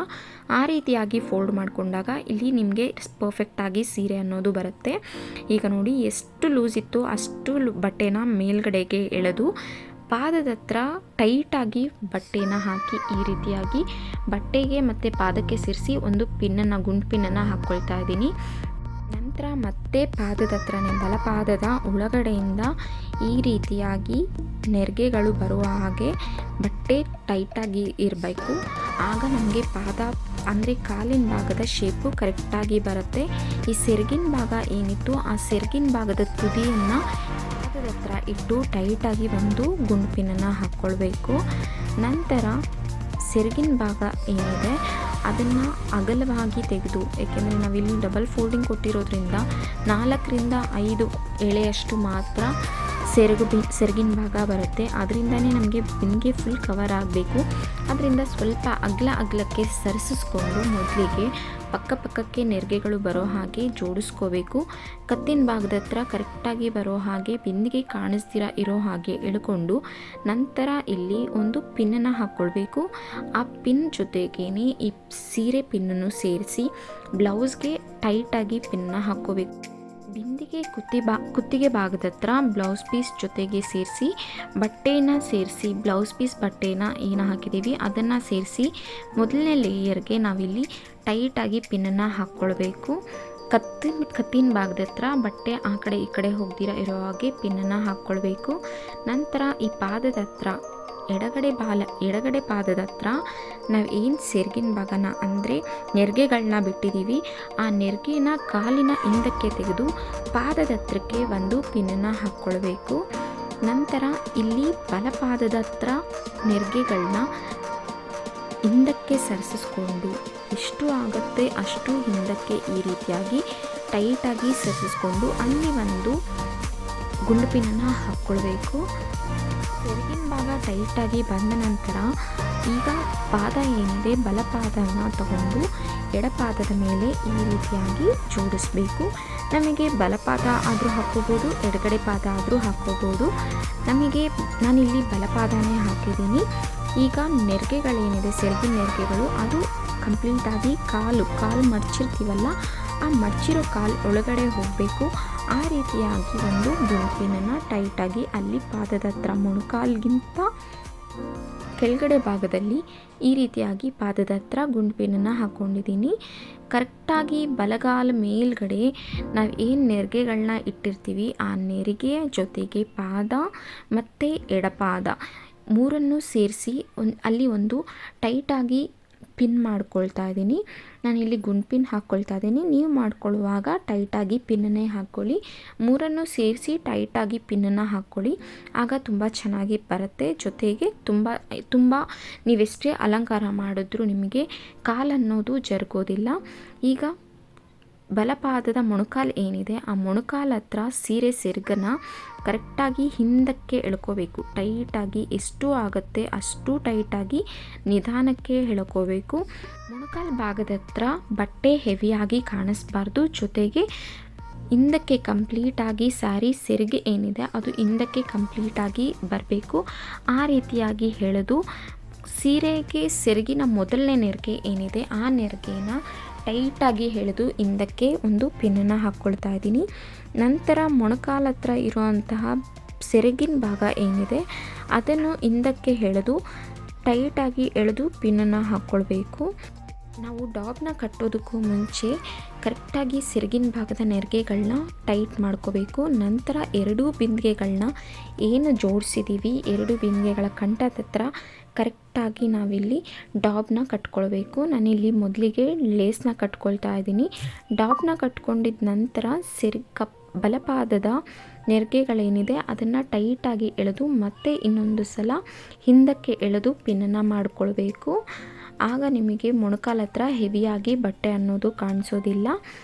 ಆ ರೀತಿಯಾಗಿ ಫೋಲ್ಡ್ ಮಾಡಿಕೊಂಡಾಗ ಇಲ್ಲಿ ನಿಮಗೆ ಪರ್ಫೆಕ್ಟಾಗಿ ಸೀರೆ ಅನ್ನೋದು ಬರುತ್ತೆ. ಈಗ ನೋಡಿ ಎಷ್ಟು ಲೂಸ್ ಇತ್ತು ಅಷ್ಟು ಬಟ್ಟೆನ ಮೇಲ್ಗಡೆಗೆ ಎಳೆದು ಪಾದದ ಹತ್ರ ಟೈಟಾಗಿ ಬಟ್ಟೆನ ಹಾಕಿ ಈ ರೀತಿಯಾಗಿ ಬಟ್ಟೆಗೆ ಮತ್ತು ಪಾದಕ್ಕೆ ಸೇರಿಸಿ ಒಂದು ಪಿನ್ನನ್ನು ಗುಂಡು ಪಿನ್ನನ್ನು ಹಾಕ್ಕೊಳ್ತಾ ಇದ್ದೀನಿ. ನಂತರ ಮತ್ತೆ ಪಾದದ ಹತ್ರನೇ ಬಲಪಾದದ ಒಳಗಡೆಯಿಂದ ಈ ರೀತಿಯಾಗಿ ನೆರಿಗೆಗಳು ಬರುವ ಹಾಗೆ ಬಟ್ಟೆ ಟೈಟಾಗಿ ಇರಬೇಕು, ಆಗ ನಮಗೆ ಪಾದ ಅಂದರೆ ಕಾಲಿನ ಭಾಗದ ಶೇಪು ಕರೆಕ್ಟಾಗಿ ಬರುತ್ತೆ. ಈ ಸೆರಗಿನ ಭಾಗ ಏನಿತ್ತು ಆ ಸೆರಗಿನ ಭಾಗದ ತುದಿಯನ್ನು ಪಾದದ ಹತ್ರ ಇಟ್ಟು ಟೈಟಾಗಿ ಒಂದು ಗುಂಡು ಪಿನ್ನನ್ನು ಹಾಕ್ಕೊಳ್ಬೇಕು. ನಂತರ ಸೆರಗಿನ ಭಾಗ ಏನಿದೆ ಅದನ್ನು ಅಗಲವಾಗಿ ತೆಗೆದು, ಏಕೆಂದರೆ ನಾವಿಲ್ಲಿ ಡಬಲ್ ಫೋಲ್ಡಿಂಗ್ ಕೊಟ್ಟಿರೋದ್ರಿಂದ 4ರಿಂದ 5 ಎಳೆಯಷ್ಟು ಮಾತ್ರ ಸೆರಗಿನ ಭಾಗ ಬರುತ್ತೆ. ಅದರಿಂದನೇ ನಮಗೆ ಬಿನ್ಗೆ ಫುಲ್ ಕವರ್ ಆಗಬೇಕು. ಅದರಿಂದ ಸ್ವಲ್ಪ ಅಗಲಕ್ಕೆ ಸರಿಸಿಸ್ಕೊಂಡು ಮೊದಲಿಗೆ ಪಕ್ಕಕ್ಕೆ ನೆರಿಗೆಗಳು ಬರೋ ಹಾಗೆ ಜೋಡಿಸ್ಕೋಬೇಕು. ಕತ್ತಿನ ಭಾಗದ ಹತ್ರ ಕರೆಕ್ಟಾಗಿ ಬರೋ ಹಾಗೆ ಬಿಂದಿಗೆ ಕಾಣಿಸ್ದಿರ ಇರೋ ಹಾಗೆ ಎಳ್ಕೊಂಡು ನಂತರ ಇಲ್ಲಿ ಒಂದು ಪಿನ್ನನ್ನು ಹಾಕ್ಕೊಳ್ಬೇಕು. ಆ ಪಿನ್ ಜೊತೆಗೇ ಈ ಸೀರೆ ಪಿನ್ನನ್ನು ಸೇರಿಸಿ ಬ್ಲೌಸ್ಗೆ ಟೈಟಾಗಿ ಪಿನ್ನ ಹಾಕ್ಕೋಬೇಕು. ಬಿಂದಿಗೆ ಕುತ್ತಿಗೆ ಭಾಗದ ಹತ್ರ ಬ್ಲೌಸ್ ಪೀಸ್ ಜೊತೆಗೆ ಸೇರಿಸಿ ಬಟ್ಟೆನ ಸೇರಿಸಿ ಬ್ಲೌಸ್ ಪೀಸ್ ಬಟ್ಟೆನ ಏನು ಹಾಕಿದ್ದೀವಿ ಅದನ್ನು ಸೇರಿಸಿ ಮೊದಲನೇ ಲೇಯರ್ಗೆ ನಾವಿಲ್ಲಿ ಟೈಟಾಗಿ ಪಿನ್ನನ್ನು ಹಾಕ್ಕೊಳ್ಬೇಕು. ಕತ್ತಿನ ಭಾಗದ ಹತ್ರ ಬಟ್ಟೆ ಆ ಕಡೆ ಈ ಕಡೆ ಹೋಗ್ದಿರ ಇರೋ ಹಾಗೆ ಪಿನ್ನನ್ನು ಹಾಕ್ಕೊಳ್ಬೇಕು. ನಂತರ ಈ ಪಾದದ ಹತ್ರ ಎಡಗಡೆ ಪಾದದ ಹತ್ರ ನಾವು ಏನು ಸೆರಗಿನ ಭಾಗನ ಅಂದರೆ ನೆರಿಗೆಗಳನ್ನ ಬಿಟ್ಟಿದ್ದೀವಿ ಆ ನೆರಿಗೆನ ಕಾಲಿನ ಹಿಂದಕ್ಕೆ ತೆಗೆದು ಪಾದದ ಹತ್ರಕ್ಕೆ ಒಂದು ಪಿನ್ನನ್ನು ಹಾಕ್ಕೊಳ್ಬೇಕು. ನಂತರ ಇಲ್ಲಿ ಬಲಪಾದದ ಹತ್ರ ನೆರಿಗೆಗಳನ್ನ ಹಿಂದಕ್ಕೆ ಸರಿಸಿಸ್ಕೊಂಡು ಎಷ್ಟು ಆಗುತ್ತೆ ಅಷ್ಟು ಹಿಂದಕ್ಕೆ ಈ ರೀತಿಯಾಗಿ ಟೈಟಾಗಿ ಸರಿಸಿಸ್ಕೊಂಡು ಅಲ್ಲಿ ಒಂದು ಗುಂಡು ಪಿನ್ನನ್ನು ಹಾಕ್ಕೊಳ್ಬೇಕು. ಸೆರಗಿನ ಭಾಗ ಟೈಟಾಗಿ ಬಂದ ನಂತರ ಈಗ ಪಾದ ಏನಿದೆ ಬಲಪಾದನ ತಗೊಂಡು ಎಡಪಾದದ ಮೇಲೆ ಈ ರೀತಿಯಾಗಿ ಜೋಡಿಸ್ಬೇಕು. ನಮಗೆ ಬಲಪಾದ ಆದರೂ ಹಾಕ್ಕೋಬೋದು, ಎಡಗಡೆ ಪಾದ ಆದರೂ ಹಾಕ್ಕೋಬೋದು. ನಾನಿಲ್ಲಿ ಬಲಪಾದನೇ ಹಾಕಿದ್ದೀನಿ. ಈಗ ನೆರಿಗೆಗಳೇನಿದೆ ಸೆರಗಿನ ನೆರಿಗೆಗಳು ಅದು ಕಂಪ್ಲೀಟಾಗಿ ಕಾಲು ಮಡಚಿರ್ತೀವಲ್ಲ ಆ ಮಡಚಿರೋ ಕಾಲು ಒಳಗಡೆ ಹೋಗಬೇಕು. ಆ ರೀತಿಯಾಗಿ ಒಂದು ಗುಂಪಿನನ್ನು ಟೈಟಾಗಿ ಅಲ್ಲಿ ಪಾದದ ಹತ್ರ ಮೊಣಕಾಲ್ಗಿಂತ ಕೆಳಗಡೆ ಭಾಗದಲ್ಲಿ ಈ ರೀತಿಯಾಗಿ ಪಾದದ ಹತ್ರ ಗುಂಡ್ಪಿನನ್ನು ಹಾಕ್ಕೊಂಡಿದ್ದೀನಿ. ಕರೆಕ್ಟಾಗಿ ಬಲಗಾಲ ಮೇಲ್ಗಡೆ ನಾವು ಏನು ನೆರಿಗೆಗಳನ್ನ ಇಟ್ಟಿರ್ತೀವಿ ಆ ನೆರಿಗೆಯ ಜೊತೆಗೆ ಪಾದ ಮತ್ತು ಎಡಪಾದ ಮೂರನ್ನು ಸೇರಿಸಿ ಅಲ್ಲಿ ಒಂದು ಟೈಟಾಗಿ ಪಿನ್ ಮಾಡ್ಕೊಳ್ತಾ ಇದ್ದೀನಿ. ನಾನಿಲ್ಲಿ ಗುಂಡ್ಪಿನ್ ಹಾಕ್ಕೊಳ್ತಾ ಇದ್ದೀನಿ. ನೀವು ಮಾಡ್ಕೊಳ್ಳುವಾಗ ಟೈಟಾಗಿ ಪಿನ್ನನ್ನೇ ಹಾಕ್ಕೊಳ್ಳಿ. ಮೂರನ್ನು ಸೇರಿಸಿ ಟೈಟಾಗಿ ಪಿನ್ನನ್ನು ಹಾಕ್ಕೊಳ್ಳಿ. ಆಗ ತುಂಬ ಚೆನ್ನಾಗಿ ಬರುತ್ತೆ. ಜೊತೆಗೆ ತುಂಬ ನೀವೆಷ್ಟೇ ಅಲಂಕಾರ ಮಾಡಿದ್ರೂ ನಿಮಗೆ ಕಾಲನ್ನೋದು ಜರುಗೋದಿಲ್ಲ. ಈಗ ಬಲಪಾದದ ಮೊಣಕಾಲು ಏನಿದೆ ಆ ಮೊಣಕಾಲ ಹತ್ರ ಸೀರೆ ಸೆರಗನ್ನು ಕರೆಕ್ಟಾಗಿ ಹಿಂದಕ್ಕೆ ಎಳ್ಕೋಬೇಕು. ಟೈಟಾಗಿ ಎಷ್ಟು ಆಗುತ್ತೆ ಅಷ್ಟು ಟೈಟಾಗಿ ನಿಧಾನಕ್ಕೆ ಎಳ್ಕೋಬೇಕು. ಮೊಣಕಾಲು ಭಾಗದ ಹತ್ರ ಬಟ್ಟೆ ಹೆವಿಯಾಗಿ ಕಾಣಿಸ್ಬಾರ್ದು. ಜೊತೆಗೆ ಹಿಂದಕ್ಕೆ ಕಂಪ್ಲೀಟಾಗಿ ಸ್ಯಾರಿ ಸೆರಗೆ ಏನಿದೆ ಅದು ಹಿಂದಕ್ಕೆ ಕಂಪ್ಲೀಟಾಗಿ ಬರಬೇಕು. ಆ ರೀತಿಯಾಗಿ ಎಳೆದು ಸೀರೆಗೆ ಸೆರಗಿನ ಮೊದಲನೇ ನೆರಿಗೆ ಏನಿದೆ ಆ ನೆರಿಗೆನ ಟೈಟಾಗಿ ಎಳೆದು ಹಿಂದಕ್ಕೆ ಒಂದು ಪಿನ್ನನ್ನು ಹಾಕ್ಕೊಳ್ತಾ ಇದ್ದೀನಿ. ನಂತರ ಮೊಣಕಾಲ ಹತ್ರ ಇರುವಂತಹ ಸೆರಗಿನ ಭಾಗ ಏನಿದೆ ಅದನ್ನು ಹಿಂದಕ್ಕೆ ಎಳೆದು ಟೈಟಾಗಿ ಎಳೆದು ಪಿನ್ನನ್ನು ಹಾಕ್ಕೊಳ್ಬೇಕು. ನಾವು ಡಾಬ್ನ ಕಟ್ಟೋದಕ್ಕೂ ಮುಂಚೆ ಕರೆಕ್ಟಾಗಿ ಸೆರಗಿನ ಭಾಗದ ನೆರಿಗೆಗಳನ್ನ ಟೈಟ್ ಮಾಡ್ಕೋಬೇಕು. ನಂತರ ಎರಡೂ ಬಿಂದಿಗೆಗಳನ್ನ ಏನು ಜೋಡಿಸಿದ್ದೀವಿ ಎರಡು ಬಿಂದಿಗೆಗಳ ಕಂಠದ ಹತ್ರ ಕರೆಕ್ಟಾಗಿ ನಾವಿಲ್ಲಿ ಡಾಬ್ನ ಕಟ್ಕೊಳ್ಬೇಕು. ನಾನಿಲ್ಲಿ ಮೊದಲಿಗೆ ಲೇಸ್ನ ಕಟ್ಕೊಳ್ತಾ ಇದ್ದೀನಿ. ಡಾಬ್ನ ಕಟ್ಕೊಂಡಿದ್ದ ನಂತರ ಬಲಪಾದದ ನೆರಿಗೆಗಳೇನಿದೆ ಅದನ್ನು ಟೈಟಾಗಿ ಎಳೆದು ಮತ್ತೆ ಇನ್ನೊಂದು ಸಲ ಹಿಂದಕ್ಕೆ ಎಳೆದು ಪಿನ್ನನ್ನು ಮಾಡಿಕೊಳ್ಬೇಕು. ಆಗ ನಿಮಗೆ ಮೊಣಕಾಲ ಹತ್ರ ಹೆವಿಯಾಗಿ ಬಟ್ಟೆ ಅನ್ನೋದು ಕಾಣಿಸೋದಿಲ್ಲ.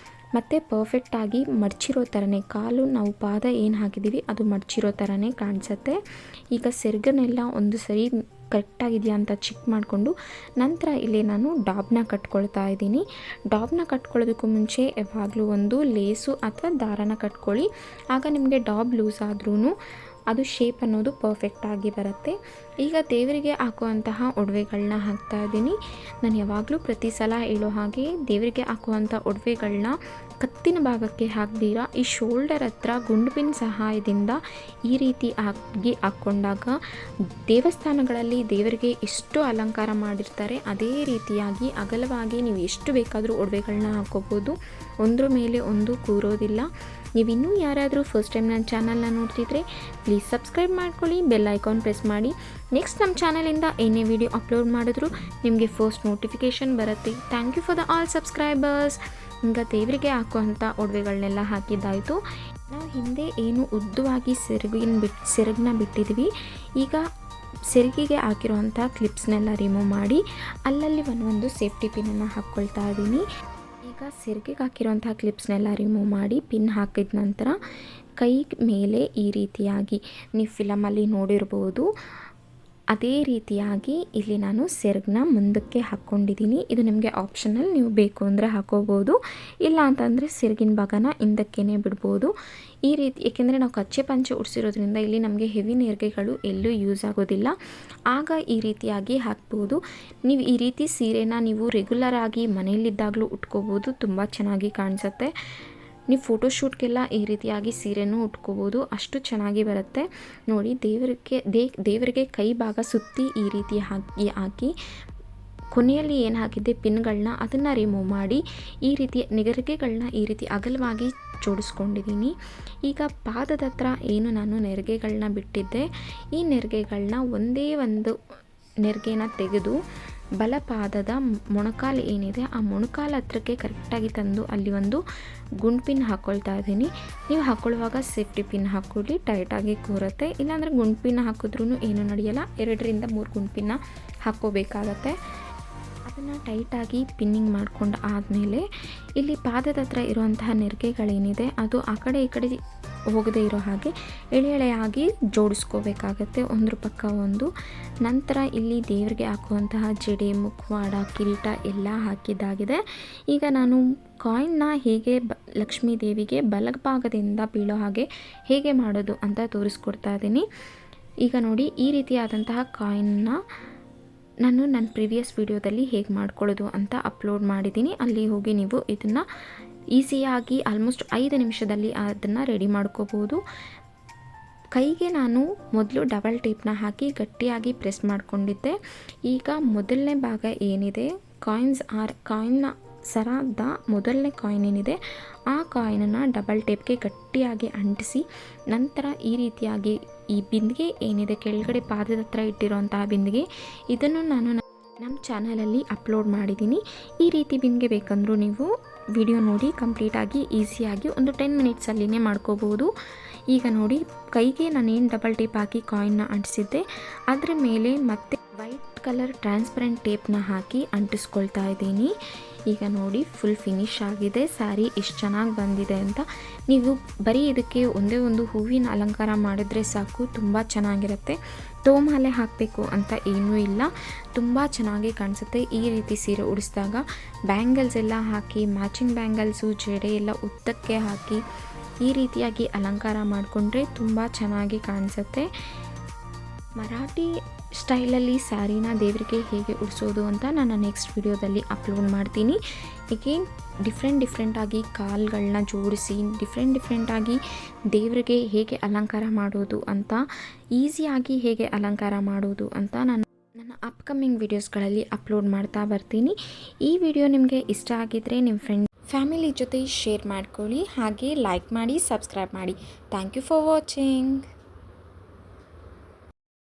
ಮತ್ತು ಪರ್ಫೆಕ್ಟಾಗಿ ಮಡಚಿರೋ ಥರನೇ ಕಾಲು ನಾವು ಪಾದ ಏನು ಹಾಕಿದ್ದೀವಿ ಅದು ಮಡಚಿರೋ ಥರನೇ ಕಾಣಿಸುತ್ತೆ. ಈಗ ಸೆರಗನ್ನೆಲ್ಲ ಒಂದು ಸರಿ ಕರೆಕ್ಟಾಗಿದೆಯಾ ಅಂತ ಚೆಕ್ ಮಾಡಿಕೊಂಡು ನಂತರ ಇಲ್ಲಿ ನಾನು ಡಾಬ್ನ ಕಟ್ಕೊಳ್ತಾ ಇದ್ದೀನಿ. ಡಾಬ್ನ ಕಟ್ಕೊಳ್ಳೋದಕ್ಕೂ ಮುಂಚೆ ಯಾವಾಗಲೂ ಒಂದು ಲೇಸು ಅಥವಾ ದಾರನ ಕಟ್ಕೊಳ್ಳಿ. ಆಗ ನಿಮಗೆ ಡಾಬ್ ಲೂಸ್ ಆದ್ರೂ ಅದು ಶೇಪ್ ಅನ್ನೋದು ಪರ್ಫೆಕ್ಟಾಗಿ ಬರುತ್ತೆ. ಈಗ ದೇವರಿಗೆ ಹಾಕುವಂತಹ ಒಡವೆಗಳನ್ನ ಹಾಕ್ತಾ ಇದ್ದೀನಿ. ನಾನು ಯಾವಾಗಲೂ ಪ್ರತಿ ಸಲ ಹೇಳೋ ಹಾಗೆ ದೇವರಿಗೆ ಹಾಕುವಂಥ ಒಡವೆಗಳನ್ನ ಕತ್ತಿನ ಭಾಗಕ್ಕೆ ಹಾಕ್ದಿರ ಈ ಶೋಲ್ಡರ್ ಹತ್ರ ಗುಂಡ್ಪಿನ ಸಹಾಯದಿಂದ ಈ ರೀತಿ ಹಾಕ್ಕೊಂಡಾಗ ದೇವಸ್ಥಾನಗಳಲ್ಲಿ ದೇವರಿಗೆ ಎಷ್ಟು ಅಲಂಕಾರ ಮಾಡಿರ್ತಾರೆ ಅದೇ ರೀತಿಯಾಗಿ ಅಗಲವಾಗಿ ನೀವು ಎಷ್ಟು ಬೇಕಾದರೂ ಒಡವೆಗಳನ್ನ ಹಾಕ್ಕೋಬೋದು. ಒಂದ್ರ ಮೇಲೆ ಒಂದು ಕೂರೋದಿಲ್ಲ. ನೀವಿನ್ನೂ ಯಾರಾದರೂ ಫಸ್ಟ್ ಟೈಮ್ ನನ್ನ ಚಾನಲ್ನ ನೋಡ್ತಿದ್ರೆ ಪ್ಲೀಸ್ ಸಬ್ಸ್ಕ್ರೈಬ್ ಮಾಡ್ಕೊಳ್ಳಿ, ಬೆಲ್ ಐಕಾನ್ ಪ್ರೆಸ್ ಮಾಡಿ. ನೆಕ್ಸ್ಟ್ ನಮ್ಮ ಚಾನಲಿಂದ ಏನೇ ವಿಡಿಯೋ ಅಪ್ಲೋಡ್ ಮಾಡಿದ್ರು ನಿಮಗೆ ಫಸ್ಟ್ ನೋಟಿಫಿಕೇಷನ್ ಬರುತ್ತೆ. Thank you for the all subscribers. ಈಗ ದೇವರಿಗೆ ಹಾಕುವಂಥ ಒಡವೆಗಳನ್ನೆಲ್ಲ ಹಾಕಿದ್ದಾಯಿತು. ನಾವು ಹಿಂದೆ ಏನು ಉದ್ದವಾಗಿ ಸೆರಗನ್ನ ಬಿಟ್ಟಿದ್ವಿ. ಈಗ ಸೆರಗಿಗೆ ಹಾಕಿರುವಂಥ ಕ್ಲಿಪ್ಸ್ನೆಲ್ಲ ರಿಮೂವ್ ಮಾಡಿ ಅಲ್ಲಲ್ಲಿ ಒಂದೊಂದು ಸೇಫ್ಟಿ ಪಿನ್ನನ್ನು ಹಾಕ್ಕೊಳ್ತಾ ಇದ್ದೀನಿ. ಈಗ ಸೆರಗಿಗೆ ಹಾಕಿರುವಂಥ ಕ್ಲಿಪ್ಸ್ನೆಲ್ಲ ರಿಮೂವ್ ಮಾಡಿ ಪಿನ್ ಹಾಕಿದ ನಂತರ ಕೈ ಮೇಲೆ ಈ ರೀತಿಯಾಗಿ ನೀವು ಫಿಲಮಲ್ಲಿ ನೋಡಿರ್ಬೋದು ಅದೇ ರೀತಿಯಾಗಿ ಇಲ್ಲಿ ನಾನು ಸೆರಗನ್ನ ಮುಂದಕ್ಕೆ ಹಾಕ್ಕೊಂಡಿದ್ದೀನಿ. ಇದು ನಿಮಗೆ ಆಪ್ಷನಲ್, ನೀವು ಬೇಕು ಅಂದರೆ ಹಾಕೋಬೋದು, ಇಲ್ಲ ಅಂತಂದರೆ ಸೆರಗಿನ ಭಾಗನ ಹಿಂದಕ್ಕೇ ಬಿಡ್ಬೋದು. ಈ ರೀತಿ ಏಕೆಂದರೆ ನಾವು ಕಚ್ಚೆ ಪಂಚೆ ಉಡಿಸಿರೋದ್ರಿಂದ ಇಲ್ಲಿ ನಮಗೆ ಹೆವಿ ನೆರಿಗೆಗಳು ಎಲ್ಲೂ ಯೂಸ್ ಆಗೋದಿಲ್ಲ. ಆಗ ಈ ರೀತಿಯಾಗಿ ಹಾಕ್ಬೋದು. ನೀವು ಈ ರೀತಿ ಸೀರೆನ ನೀವು ರೆಗ್ಯುಲರ್ ಆಗಿ ಮನೆಯಲ್ಲಿದ್ದಾಗಲೂ ಉಟ್ಕೋಬೋದು, ತುಂಬ ಚೆನ್ನಾಗಿ ಕಾಣಿಸುತ್ತೆ. ನೀವು ಫೋಟೋಶೂಟ್ಗೆಲ್ಲ ಈ ರೀತಿಯಾಗಿ ಸೀರೆನೂ ಉಟ್ಕೋಬೋದು, ಅಷ್ಟು ಚೆನ್ನಾಗಿ ಬರುತ್ತೆ. ನೋಡಿ ದೇವರಿಗೆ ಕೈ ಭಾಗ ಸುತ್ತಿ ಈ ರೀತಿ ಹಾಕಿ ಕೊನೆಯಲ್ಲಿ ಏನು ಹಾಕಿದ್ದೆ ಪಿನ್ಗಳನ್ನ ಅದನ್ನು ರಿಮೂವ್ ಮಾಡಿ ಈ ರೀತಿ ನೆರಿಗೆಗಳನ್ನ ಈ ರೀತಿ ಅಗಲವಾಗಿ ಜೋಡಿಸ್ಕೊಂಡಿದ್ದೀನಿ. ಈಗ ಪಾದದ ಹತ್ರ ಏನು ನಾನು ನೆರಿಗೆಗಳನ್ನ ಬಿಟ್ಟಿದ್ದೆ ಈ ನೆರಿಗೆಗಳನ್ನ ಒಂದೇ ಒಂದು ನೆರಿಗೆನ ತೆಗೆದು ಬಲಪಾದದ ಮೊಣಕಾಲು ಏನಿದೆ ಆ ಮೊಣಕಾಲ ಹತ್ರಕ್ಕೆ ಕರೆಕ್ಟಾಗಿ ತಂದು ಅಲ್ಲಿ ಒಂದು ಗುಂಡ್ಪಿನ್ ಹಾಕ್ಕೊಳ್ತಾ ಇದ್ದೀನಿ. ನೀವು ಹಾಕ್ಕೊಳ್ಳುವಾಗ ಸೇಫ್ಟಿ ಪಿನ್ ಹಾಕ್ಕೊಳ್ಳಿ, ಟೈಟಾಗಿ ಕೂರುತ್ತೆ. ಇಲ್ಲಾಂದರೆ ಗುಂಡ್ಪಿನ್ ಹಾಕಿದ್ರೂ ಏನೂ ನಡೆಯಲ್ಲ. 2ರಿಂದ 3 ಗುಂಡ್ಪಿನ್ನ ಹಾಕ್ಕೋಬೇಕಾಗತ್ತೆ. ಅದನ್ನು ಟೈಟಾಗಿ ಪಿನ್ನಿಂಗ್ ಮಾಡ್ಕೊಂಡು ಆದಮೇಲೆ ಇಲ್ಲಿ ಪಾದದ ಹತ್ರ ಇರುವಂತಹ ನೆರಿಗೆಗಳೇನಿದೆ ಅದು ಆ ಕಡೆ ಈ ಕಡೆ ಹೋಗದೇ ಇರೋ ಹಾಗೆ ಎಳೆಯಾಗಿ ಜೋಡಿಸ್ಕೋಬೇಕಾಗತ್ತೆ, ಒಂದ್ರ ಪಕ್ಕ ಒಂದು. ನಂತರ ಇಲ್ಲಿ ದೇವರಿಗೆ ಹಾಕುವಂತಹ ಜಡೆ, ಮುಖವಾಡ, ಕಿರೀಟ ಎಲ್ಲ ಹಾಕಿದ್ದಾಗಿದೆ. ಈಗ ನಾನು ಕಾಯಿನ್ನ ಹೇಗೆ ಲಕ್ಷ್ಮೀ ದೇವಿಗೆ ಬಲಭಾಗದಿಂದ ಬೀಳೋ ಹಾಗೆ ಹೇಗೆ ಮಾಡೋದು ಅಂತ ತೋರಿಸ್ಕೊಡ್ತಾ ಇದ್ದೀನಿ. ಈಗ ನೋಡಿ, ಈ ರೀತಿಯಾದಂತಹ ಕಾಯಿನ್ನ ನಾನು ನನ್ನ ಪ್ರಿವಿಯಸ್ ವಿಡಿಯೋದಲ್ಲಿ ಹೇಗೆ ಮಾಡ್ಕೊಳ್ಳೋದು ಅಂತ ಅಪ್ಲೋಡ್ ಮಾಡಿದ್ದೀನಿ. ಅಲ್ಲಿ ಹೋಗಿ ನೀವು ಇದನ್ನು ಈಸಿಯಾಗಿ ಆಲ್ಮೋಸ್ಟ್ 5 ನಿಮಿಷದಲ್ಲಿ ಅದನ್ನು ರೆಡಿ ಮಾಡ್ಕೋಬೋದು. ಕೈಗೆ ನಾನು ಮೊದಲು ಡಬಲ್ ಟೇಪ್ನ ಹಾಕಿ ಗಟ್ಟಿಯಾಗಿ ಪ್ರೆಸ್ ಮಾಡಿಕೊಂಡಿದ್ದೆ. ಈಗ ಮೊದಲನೇ ಭಾಗ ಏನಿದೆ ಕಾಯಿನ್ನ ಸರದ ಮೊದಲನೇ ಕಾಯಿನ್ ಏನಿದೆ ಆ ಕಾಯಿನನ್ನು ಡಬಲ್ ಟೇಪ್ಗೆ ಗಟ್ಟಿಯಾಗಿ ಅಂಟಿಸಿ, ನಂತರ ಈ ರೀತಿಯಾಗಿ ಈ ಬಿಂದಿಗೆ ಏನಿದೆ ಕೆಳಗಡೆ ಪಾದದ ಹತ್ರ ಇಟ್ಟಿರೋಂತಹ ಬಿಂದಿಗೆ, ಇದನ್ನು ನಾನು ನಮ್ಮ ಚಾನಲಲ್ಲಿ ಅಪ್ಲೋಡ್ ಮಾಡಿದ್ದೀನಿ. ಈ ರೀತಿ ಬಿಂದಿಗೆ ಬೇಕಂದರೂ ನೀವು ವಿಡಿಯೋ ನೋಡಿ ಕಂಪ್ಲೀಟಾಗಿ ಈಸಿಯಾಗಿ ಒಂದು 10 ಮಿನಿಟ್ಸಲ್ಲಿನೇ ಮಾಡ್ಕೋಬೋದು. ಈಗ ನೋಡಿ, ಕೈಗೆ ನಾನೇನು ಡಬಲ್ ಟೇಪ್ ಹಾಕಿ ಕಾಯಿನ್ನ ಅಂಟಿಸಿದ್ದೆ ಅದರ ಮೇಲೆ ಮತ್ತೆ ವೈಟ್ ಕಲರ್ ಟ್ರಾನ್ಸ್ಪರೆಂಟ್ ಟೇಪ್ನ ಹಾಕಿ ಅಂಟಿಸ್ಕೊಳ್ತಾ ಇದ್ದೀನಿ. ಈಗ ನೋಡಿ ಫುಲ್ ಫಿನಿಶ್ ಆಗಿದೆ. ಸ್ಯಾರಿ ಎಷ್ಟು ಚೆನ್ನಾಗಿ ಬಂದಿದೆ ಅಂತ. ನೀವು ಬರೀ ಇದಕ್ಕೆ ಒಂದೇ ಒಂದು ಹೂವಿನ ಅಲಂಕಾರ ಮಾಡಿದ್ರೆ ಸಾಕು, ತುಂಬ ಚೆನ್ನಾಗಿರುತ್ತೆ. ತೋಮಾಲೆ ಹಾಕಬೇಕು ಅಂತ ಏನೂ ಇಲ್ಲ, ತುಂಬ ಚೆನ್ನಾಗಿ ಕಾಣಿಸುತ್ತೆ. ಈ ರೀತಿ ಸೀರೆ ಉಡಿಸಿದಾಗ ಬ್ಯಾಂಗಲ್ಸ್ ಎಲ್ಲ ಹಾಕಿ, ಮ್ಯಾಚಿಂಗ್ ಬ್ಯಾಂಗಲ್ಸು, ಜಡೆ ಎಲ್ಲ ಉದ್ದಕ್ಕೆ ಹಾಕಿ ಈ ರೀತಿಯಾಗಿ ಅಲಂಕಾರ ಮಾಡಿಕೊಂಡ್ರೆ ತುಂಬ ಚೆನ್ನಾಗಿ ಕಾಣಿಸುತ್ತೆ. ಮರಾಠಿ ಸ್ಟೈಲಲ್ಲಿ ಸ್ಯಾರಿನ ದೇವರಿಗೆ ಹೇಗೆ ಉಡಿಸೋದು ಅಂತ ನಾನು ನೆಕ್ಸ್ಟ್ ವಿಡಿಯೋದಲ್ಲಿ ಅಪ್ಲೋಡ್ ಮಾಡ್ತೀನಿ. ಎಗೇನ್ ಡಿಫ್ರೆಂಟಾಗಿ ಕಾಲ್ಗಳನ್ನ ಜೋಡಿಸಿ ಡಿಫ್ರೆಂಟಾಗಿ ದೇವರಿಗೆ ಹೇಗೆ ಅಲಂಕಾರ ಮಾಡೋದು ಅಂತ, ಈಸಿಯಾಗಿ ಹೇಗೆ ಅಲಂಕಾರ ಮಾಡೋದು ಅಂತ ನಾನು ನನ್ನ ಅಪ್ಕಮಿಂಗ್ ವಿಡಿಯೋಸ್ಗಳಲ್ಲಿ ಅಪ್ಲೋಡ್ ಮಾಡ್ತಾ ಬರ್ತೀನಿ. ಈ ವಿಡಿಯೋ ನಿಮಗೆ ಇಷ್ಟ ಆಗಿದ್ದರೆ ನಿಮ್ಮ ಫ್ಯಾಮಿಲಿ ಜೊತೆ ಶೇರ್ ಮಾಡ್ಕೊಳ್ಳಿ, ಹಾಗೆ ಲೈಕ್ ಮಾಡಿ, ಸಬ್ಸ್ಕ್ರೈಬ್ ಮಾಡಿ. Thank you for watching.